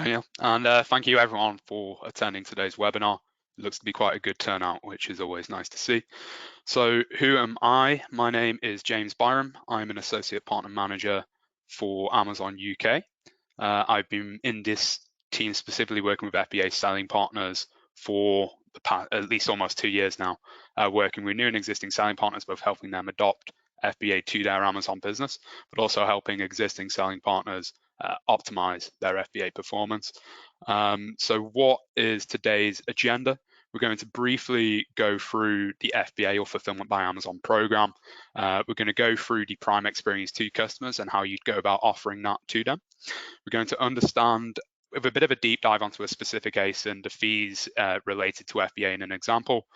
Daniel, and thank you everyone for attending today's webinar. It looks to be quite a good turnout, which is always nice to see. So who am I? My name is James Byram. I'm an Associate Partner Manager for Amazon UK. I've been in this team specifically working with FBA selling partners for the past, at least almost 2 years now, working with new and existing selling partners, both helping them adopt FBA to their Amazon business, but also helping existing selling partners optimize their FBA performance. So what is today's agenda? We're going to briefly go through the FBA or Fulfillment by Amazon program. We're going to go through the Prime experience to customers and how you'd go about offering that to them. We're going to understand with a bit of a deep dive onto a specific case and the fees related to FBA in an example.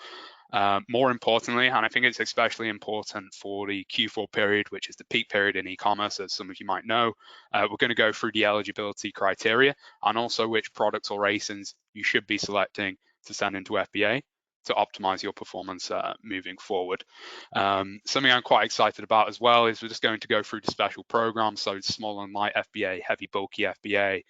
More importantly, and I think it's especially important for the Q4 period, which is the peak period in e-commerce, as some of you might know, we're going to go through the eligibility criteria and also which products or ASINs you should be selecting to send into FBA to optimize your performance moving forward. Something I'm quite excited about as well is we're just going to go through the special programs, so small and light FBA, heavy bulky FBA,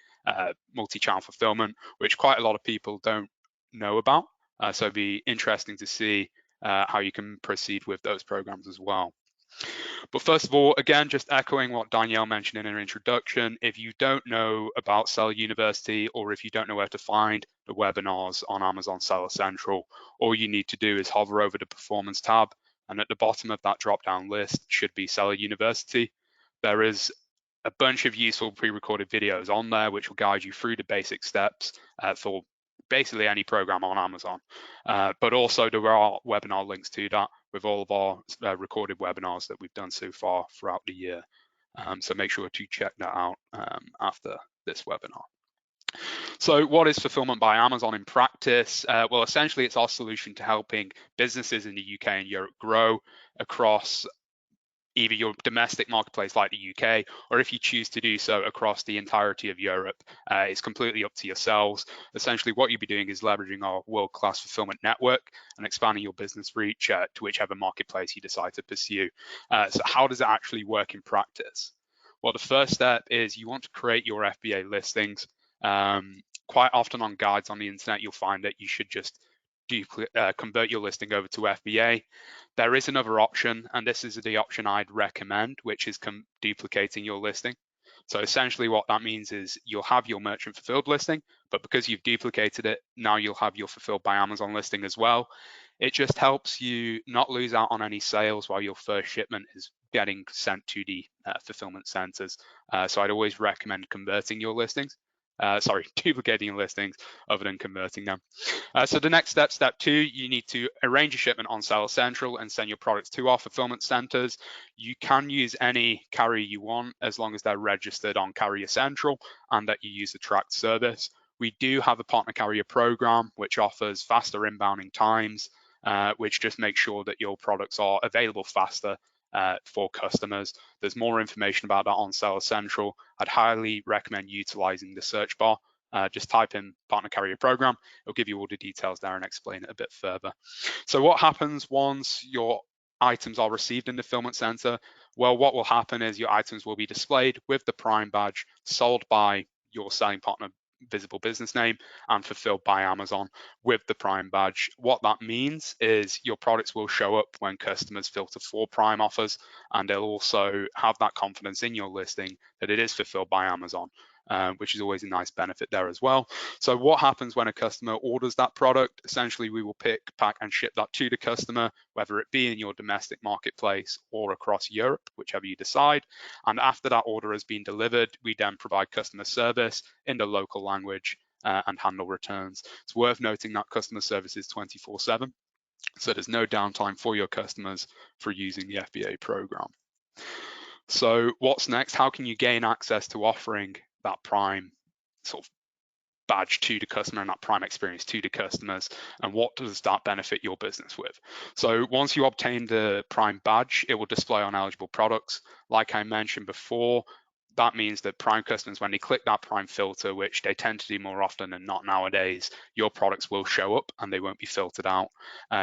multi-channel fulfillment, which quite a lot of people don't know about. So it'd be interesting to see how you can proceed with those programs as well. But first of all, again, just echoing what Danielle mentioned in her introduction, if you don't know about Seller University or if you don't know where to find the webinars on Amazon Seller Central, all you need to do is hover over the Performance tab, and at the bottom of that drop-down list should be Seller University. There is a bunch of useful pre-recorded videos on there which will guide you through the basic steps for basically any program on Amazon, but also there are webinar links to that with all of our recorded webinars that we've done so far throughout the year. So make sure to check that out after this webinar. So what is Fulfillment by Amazon in practice? Well, essentially it's our solution to helping businesses in the UK and Europe grow across either your domestic marketplace like the UK, or if you choose to do so across the entirety of Europe. It's completely up to yourselves. Essentially, what you'll be doing is leveraging our world-class fulfillment network and expanding your business reach to whichever marketplace you decide to pursue. So how does it actually work in practice? Well, the first step is you want to create your FBA listings. Quite often on guides on the internet, you'll find that you should just convert your listing over to FBA. There is another option, and this is the option I'd recommend, which is duplicating your listing. So essentially what that means is you'll have your merchant fulfilled listing, but because you've duplicated it, now you'll have your fulfilled by Amazon listing as well. It just helps you not lose out on any sales while your first shipment is getting sent to the fulfillment centers. So I'd always recommend converting your listings. Duplicating your listings other than converting them. So the next step, step 2, you need to arrange a shipment on Seller Central and send your products to our fulfillment centers. You can use any carrier you want as long as they're registered on Carrier Central and that you use the tracked service. We do have a partner carrier program which offers faster inbounding times, which just makes sure that your products are available faster for customers. There's more information about that on Seller Central. I'd highly recommend utilizing the search bar. Just type in partner carrier program. It'll give you all the details there and explain it a bit further. So what happens once your items are received in the fulfillment center? Well, what will happen is your items will be displayed with the Prime badge, sold by your selling partner visible business name, and fulfilled by Amazon with the Prime badge. What that means is your products will show up when customers filter for Prime offers, and they'll also have that confidence in your listing that it is fulfilled by Amazon, which is always a nice benefit there as well. So what happens when a customer orders that product? Essentially, we will pick, pack, and ship that to the customer, whether it be in your domestic marketplace or across Europe, whichever you decide. And after that order has been delivered, we then provide customer service in the local language and handle returns. It's worth noting that customer service is 24/7, so there's no downtime for your customers for using the FBA program. So what's next? How can you gain access to offering that Prime sort of badge to the customer and that Prime experience to the customers, and what does that benefit your business with? So once you obtain the Prime badge, it will display on eligible products. Like I mentioned before, that means that Prime customers, when they click that Prime filter, which they tend to do more often than not nowadays, your products will show up and they won't be filtered out.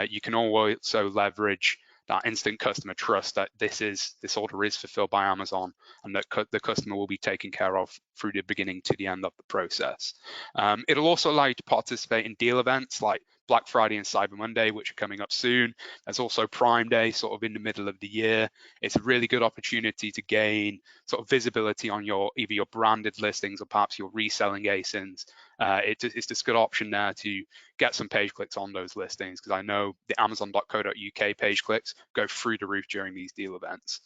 You can also leverage that instant customer trust that this order is fulfilled by Amazon, and that the customer will be taken care of through the beginning to the end of the process. It'll also allow you to participate in deal events like Black Friday and Cyber Monday, which are coming up soon. There's also Prime Day, sort of in the middle of the year. It's a really good opportunity to gain sort of visibility on either your branded listings or perhaps your reselling ASINs. It's just a good option there to get some page clicks on those listings, because I know the Amazon.co.uk page clicks go through the roof during these deal events.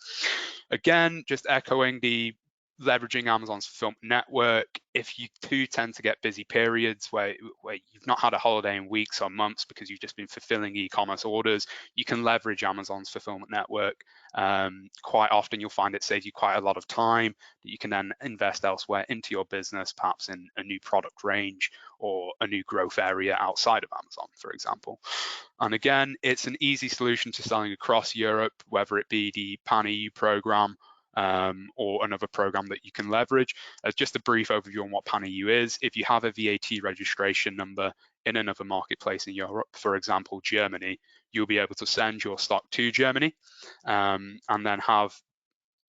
Again, just echoing the leveraging Amazon's fulfillment network. If you do tend to get busy periods where you've not had a holiday in weeks or months because you've just been fulfilling e-commerce orders, you can leverage Amazon's fulfillment network. Quite often you'll find it saves you quite a lot of time that you can then invest elsewhere into your business, perhaps in a new product range or a new growth area outside of Amazon, for example. And again, it's an easy solution to selling across Europe, whether it be the Pan-EU program or another program that you can leverage. As just a brief overview on what Pan-EU is, if you have a VAT registration number in another marketplace in Europe, for example, Germany, you'll be able to send your stock to Germany and then have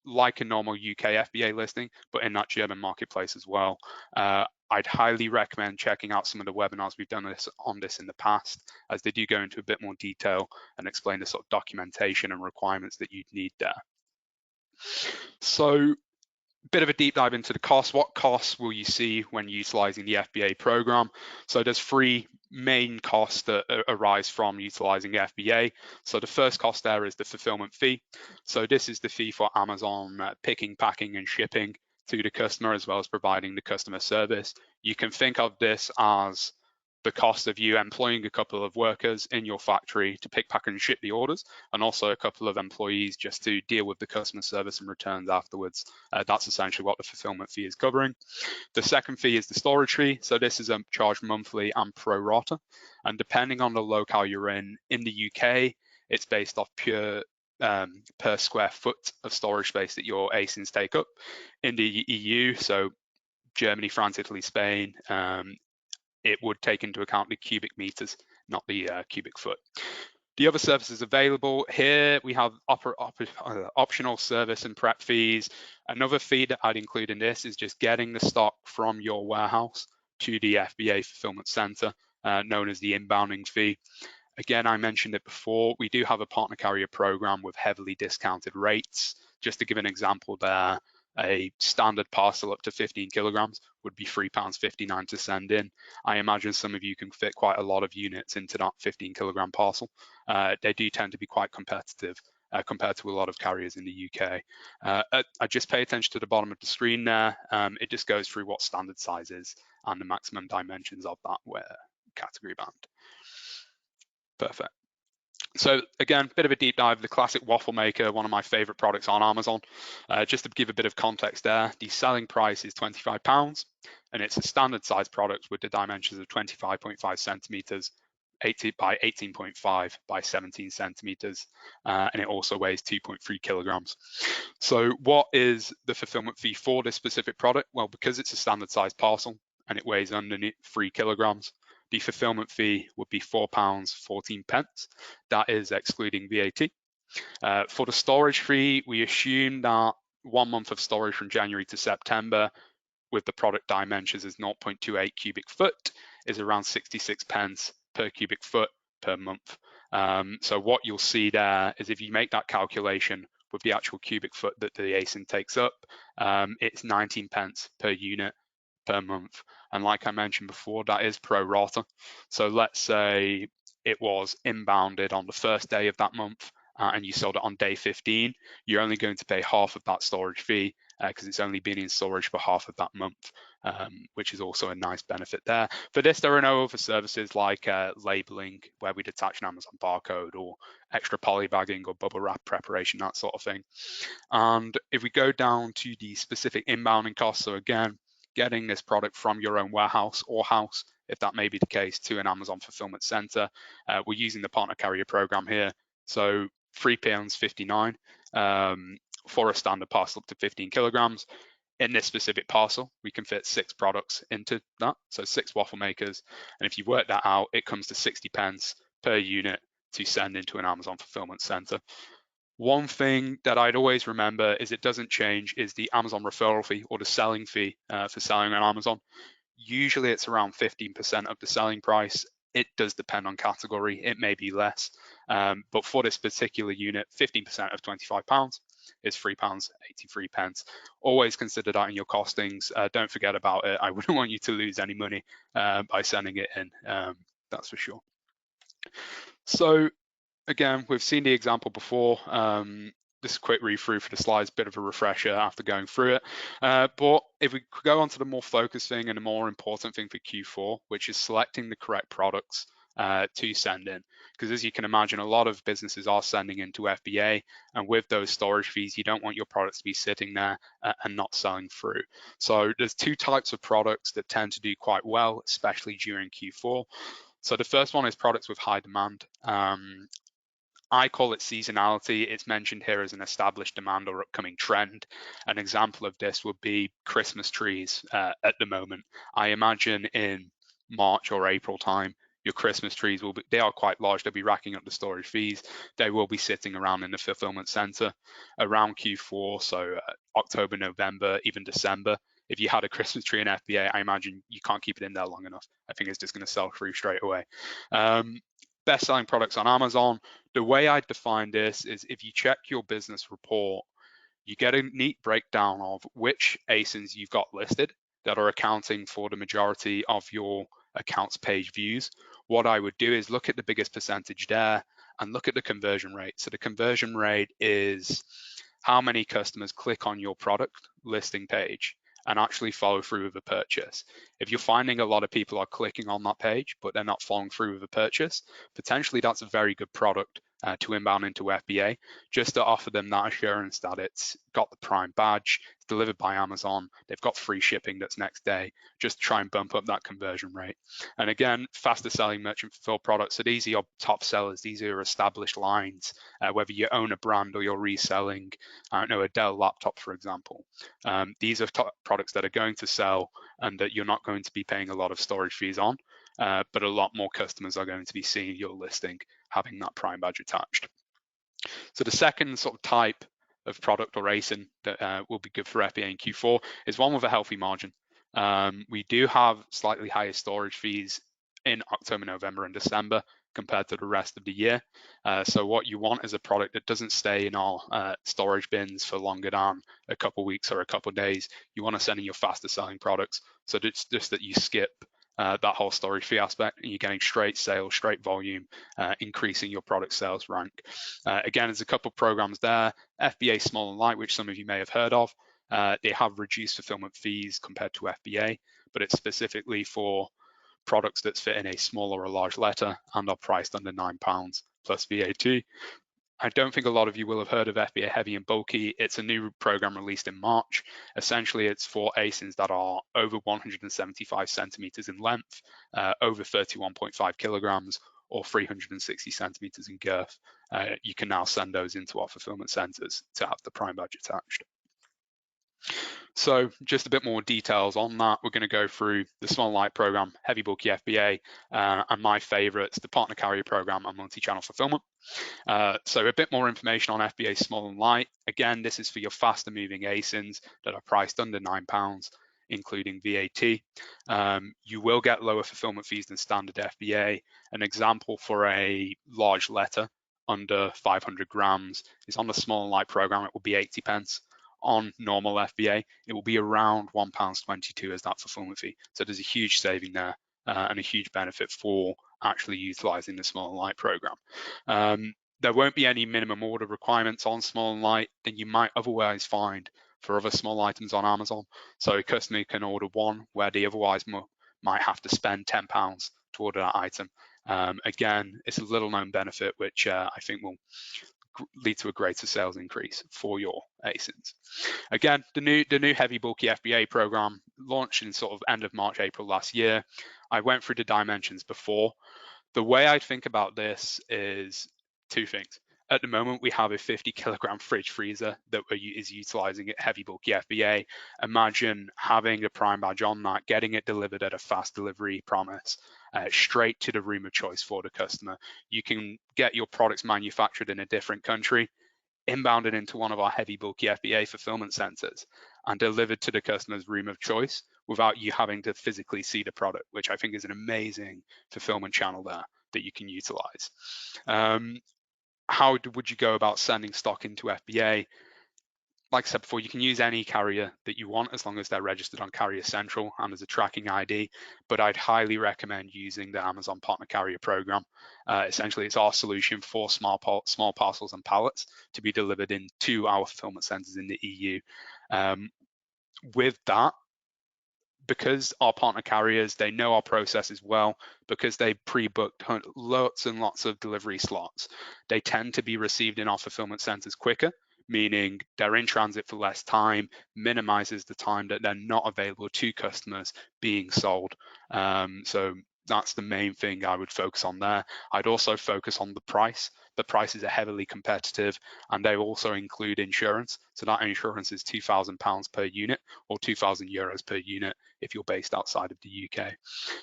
like a normal UK FBA listing, but in that German marketplace as well. I'd highly recommend checking out some of the webinars we've done on this in the past, as they do go into a bit more detail and explain the sort of documentation and requirements that you'd need there. So, bit of a deep dive into the costs. What costs will you see when utilizing the FBA program? So there's three main costs that arise from utilizing FBA. So the first cost there is the fulfillment fee. So this is the fee for Amazon picking, packing, and shipping to the customer, as well as providing the customer service. You can think of this as the cost of you employing a couple of workers in your factory to pick, pack, and ship the orders, and also a couple of employees just to deal with the customer service and returns afterwards. That's essentially what the fulfillment fee is covering. The second fee is the storage fee. So this is charged monthly and pro rata. And depending on the locale you're in the UK, it's based off pure per square foot of storage space that your ASINs take up. In the EU, so Germany, France, Italy, Spain, it would take into account the cubic meters, not the cubic foot. The other services available here, we have optional service and prep fees. Another fee that I'd include in this is just getting the stock from your warehouse to the FBA fulfillment center, known as the inbounding fee. Again, I mentioned it before, we do have a partner carrier program with heavily discounted rates. Just to give an example there, a standard parcel up to 15 kilograms would be £3.59 to send in. I imagine some of you can fit quite a lot of units into that 15 kilogram parcel. They do tend to be quite competitive compared to a lot of carriers in the UK. I just pay attention to the bottom of the screen there. It just goes through what standard size is and the maximum dimensions of that category band. Perfect. So again, bit of a deep dive, the classic waffle maker, one of my favorite products on Amazon. Just to give a bit of context there, the selling price is £25 and it's a standard size product with the dimensions of 25.5 centimeters, 80 by 18.5 by 17 centimeters, and it also weighs 2.3 kilograms. So what is the fulfillment fee for this specific product? Well, because it's a standard size parcel and it weighs under 3 kilograms, the fulfillment fee would be £4.14. That is excluding VAT. For the storage fee, we assume that 1 month of storage from January to September with the product dimensions as 0.28 cubic foot is around 66 pence per cubic foot per month. So what you'll see there is if you make that calculation with the actual cubic foot that the ASIN takes up, it's 19 pence per unit per month. And like I mentioned before, that is pro rata. So let's say it was inbounded on the first day of that month and you sold it on day 15, you're only going to pay half of that storage fee because it's only been in storage for half of that month, which is also a nice benefit there. For this, there are no other services like labeling, where we'd attach an Amazon barcode, or extra polybagging or bubble wrap preparation, that sort of thing. And if we go down to the specific inbounding costs, so again, getting this product from your own warehouse or house, if that may be the case, to an Amazon fulfillment center. We're using the partner carrier program here. So £3.59 for a standard parcel up to 15 kilograms. In this specific parcel, we can fit 6 products into that, so 6 waffle makers. And if you work that out, it comes to 60 pence per unit to send into an Amazon fulfillment center. One thing that I'd always remember is it doesn't change is the Amazon referral fee or the selling fee for selling on Amazon. Usually it's around 15% of the selling price. It does depend on category. It may be less. But for this particular unit, 15% of £25 is £3.83. Always consider that in your costings. Don't forget about it. I wouldn't want you to lose any money by sending it in. That's for sure. So again, we've seen the example before. Just a quick read through for the slides, bit of a refresher after going through it. But if we go on to the more focused thing and the more important thing for Q4, which is selecting the correct products to send in. Because as you can imagine, a lot of businesses are sending into FBA, and with those storage fees, you don't want your products to be sitting there and not selling through. So there's two types of products that tend to do quite well, especially during Q4. So the first one is products with high demand. I call it seasonality. It's mentioned here as an established demand or upcoming trend. An example of this would be Christmas trees at the moment. I imagine in March or April time, your Christmas trees they are quite large. They'll be racking up the storage fees. They will be sitting around in the fulfillment center around Q4, so October, November, even December. If you had a Christmas tree in FBA, I imagine you can't keep it in there long enough. I think it's just going to sell through straight away. Best-selling products on Amazon. The way I define this is if you check your business report, you get a neat breakdown of which ASINs you've got listed that are accounting for the majority of your accounts page views. What I would do is look at the biggest percentage there and look at the conversion rate. So the conversion rate is how many customers click on your product listing page and actually follow through with a purchase. If you're finding a lot of people are clicking on that page, but they're not following through with a purchase, potentially that's a very good product to inbound into FBA, just to offer them that assurance that it's got the Prime badge, it's delivered by Amazon, they've got free shipping that's next day, just try and bump up that conversion rate. And again, faster selling merchant fulfilled products. So these are your top sellers, these are your established lines, whether you own a brand or you're reselling, I don't know, a Dell laptop, for example. These are top products that are going to sell and that you're not going to be paying a lot of storage fees on, but a lot more customers are going to be seeing your listing having that Prime badge attached. So the second sort of type of product or ASIN that will be good for FBA in Q4 is one with a healthy margin. We do have slightly higher storage fees in October, November, and December compared to the rest of the year. So what you want is a product that doesn't stay in our storage bins for longer than a couple weeks or a couple days. You want to send in your faster selling products. So it's just that you skip that whole storage fee aspect and you're getting straight sales, straight volume, increasing your product sales rank. Again, there's a couple of programs there. FBA Small and Light, which some of you may have heard of. They have reduced fulfillment fees compared to FBA, but it's specifically for products that fit in a small or a large letter and are priced under £9 plus VAT. I don't think a lot of you will have heard of FBA Heavy and Bulky. It's a new program released in March. Essentially, it's for ASINs that are over 175 centimeters in length, over 31.5 kilograms, or 360 centimeters in girth. You can now send those into our fulfillment centers to have the Prime badge attached. So just a bit more details on that. We're going to go through the Small and Light program, Heavy Bulky FBA, and my favorites, the Partner Carrier program and multi-channel fulfillment. So a bit more information on FBA Small and Light. Again, this is for your faster moving ASINs that are priced under £9, including VAT. You will get lower fulfillment fees than standard FBA. An example for a large letter under 500 grams is on the Small and Light program, it will be 80 pence. On normal FBA, it will be around £1.22 as that fulfillment fee. So there's a huge saving there and a huge benefit for actually utilizing the Small and Light program. There won't be any minimum order requirements on Small and Light than you might otherwise find for other small items on Amazon. So a customer can order one where they otherwise might have to spend £10 to order that item. Again, it's a little known benefit, which I think will lead to a greater sales increase for your ASINs. Again, the new Heavy Bulky FBA program launched in sort of end of March, April last year. I went through the dimensions before. The way I think about this is two things. At the moment, we have a 50 kilogram fridge freezer that is utilizing it, Heavy Bulky FBA. Imagine having a Prime badge on that, getting it delivered at a fast delivery promise, straight to the room of choice for the customer. You can get your products manufactured in a different country. inbounded into one of our heavy bulky FBA fulfillment centers and delivered to the customer's room of choice without you having to physically see the product, which I think is an amazing fulfillment channel there that you can utilize. How would you go about sending stock into FBA? Like I said before, you can use any carrier that you want as long as they're registered on Carrier Central and there's a tracking ID, but I'd highly recommend using the Amazon Partner Carrier Program. Essentially, it's our solution for small parcels and pallets to be delivered into our fulfillment centers in the EU. With that, because our partner carriers, they know our processes well, because they pre-booked lots and lots of delivery slots, they tend to be received in our fulfillment centers quicker, meaning they're in transit for less time, minimizes the time that they're not available to customers being sold. So that's the main thing I would focus on there. I'd also focus on the price. The prices are heavily competitive, and they also include insurance. So that insurance is £2,000 per unit or €2,000 per unit if you're based outside of the UK.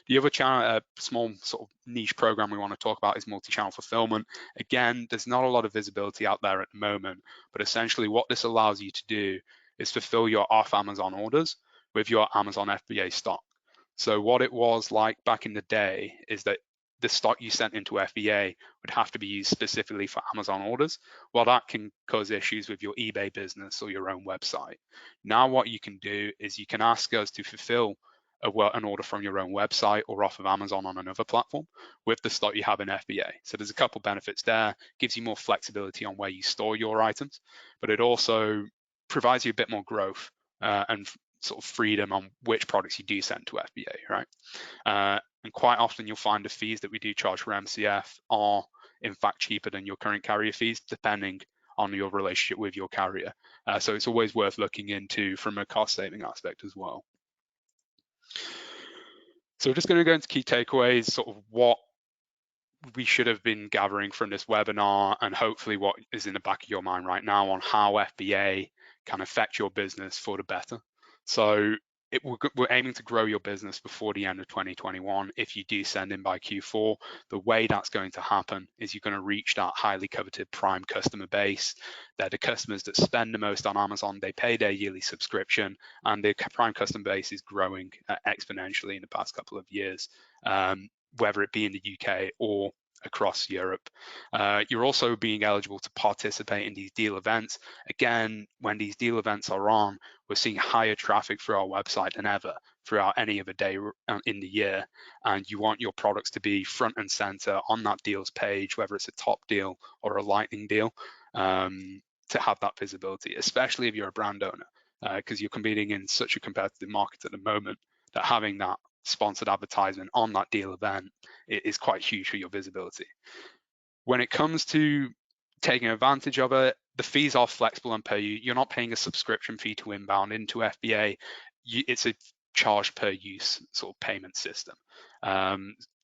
The other channel, small sort of niche program we want to talk about is multi-channel fulfillment. Again, there's not a lot of visibility out there at the moment, but essentially what this allows you to do is fulfill your off Amazon orders with your Amazon FBA stock. So what it was like back in the day is that the stock you sent into FBA would have to be used specifically for Amazon orders. Well, that can cause issues with your eBay business or your own website. Now what you can do is you can ask us to fulfill an order from your own website or off of Amazon on another platform with the stock you have in FBA. So there's a couple benefits there. Gives you more flexibility on where you store your items, but it also provides you a bit more growth and sort of freedom on which products you do send to FBA, right? And quite often you'll find the fees that we do charge for MCF are in fact cheaper than your current carrier fees, depending on your relationship with your carrier. So it's always worth looking into from a cost saving aspect as well. So we're just going to go into key takeaways, sort of what we should have been gathering from this webinar, and hopefully what is in the back of your mind right now on how FBA can affect your business for the better. So we're aiming to grow your business before the end of 2021. If you do send in by Q4, the way that's going to happen is you're going to reach that highly coveted prime customer base. They're the customers that spend the most on Amazon. They pay their yearly subscription, and the prime customer base is growing exponentially in the past couple of years, whether it be in the UK or across Europe. You're also being eligible to participate in these deal events. Again, when these deal events are on, we're seeing higher traffic through our website than ever throughout any other day in the year. And you want your products to be front and center on that deals page, whether it's a top deal or a lightning deal, to have that visibility, especially if you're a brand owner, because you're competing in such a competitive market at the moment that having that sponsored advertisement on that deal event is quite huge for your visibility. When it comes to taking advantage of it, the fees are flexible and per you're not paying a subscription fee to inbound into FBA. It's a charge per use sort of payment system,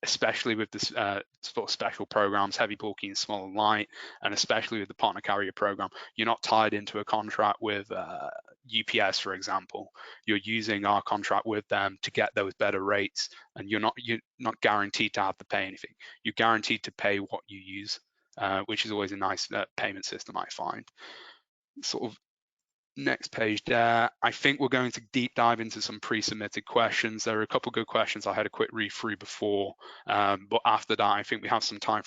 especially with this sort of special programs, heavy, bulky, and small and light, and especially with the partner carrier program. You're not tied into a contract with UPS, for example. You're using our contract with them to get those better rates, and you're not guaranteed to have to pay anything. You're guaranteed to pay what you use, which is always a nice payment system, I find. Sort of next page there. I think we're going to deep dive into some pre-submitted questions. There are a couple good questions I had a quick read through before, but after that, I think we have some time for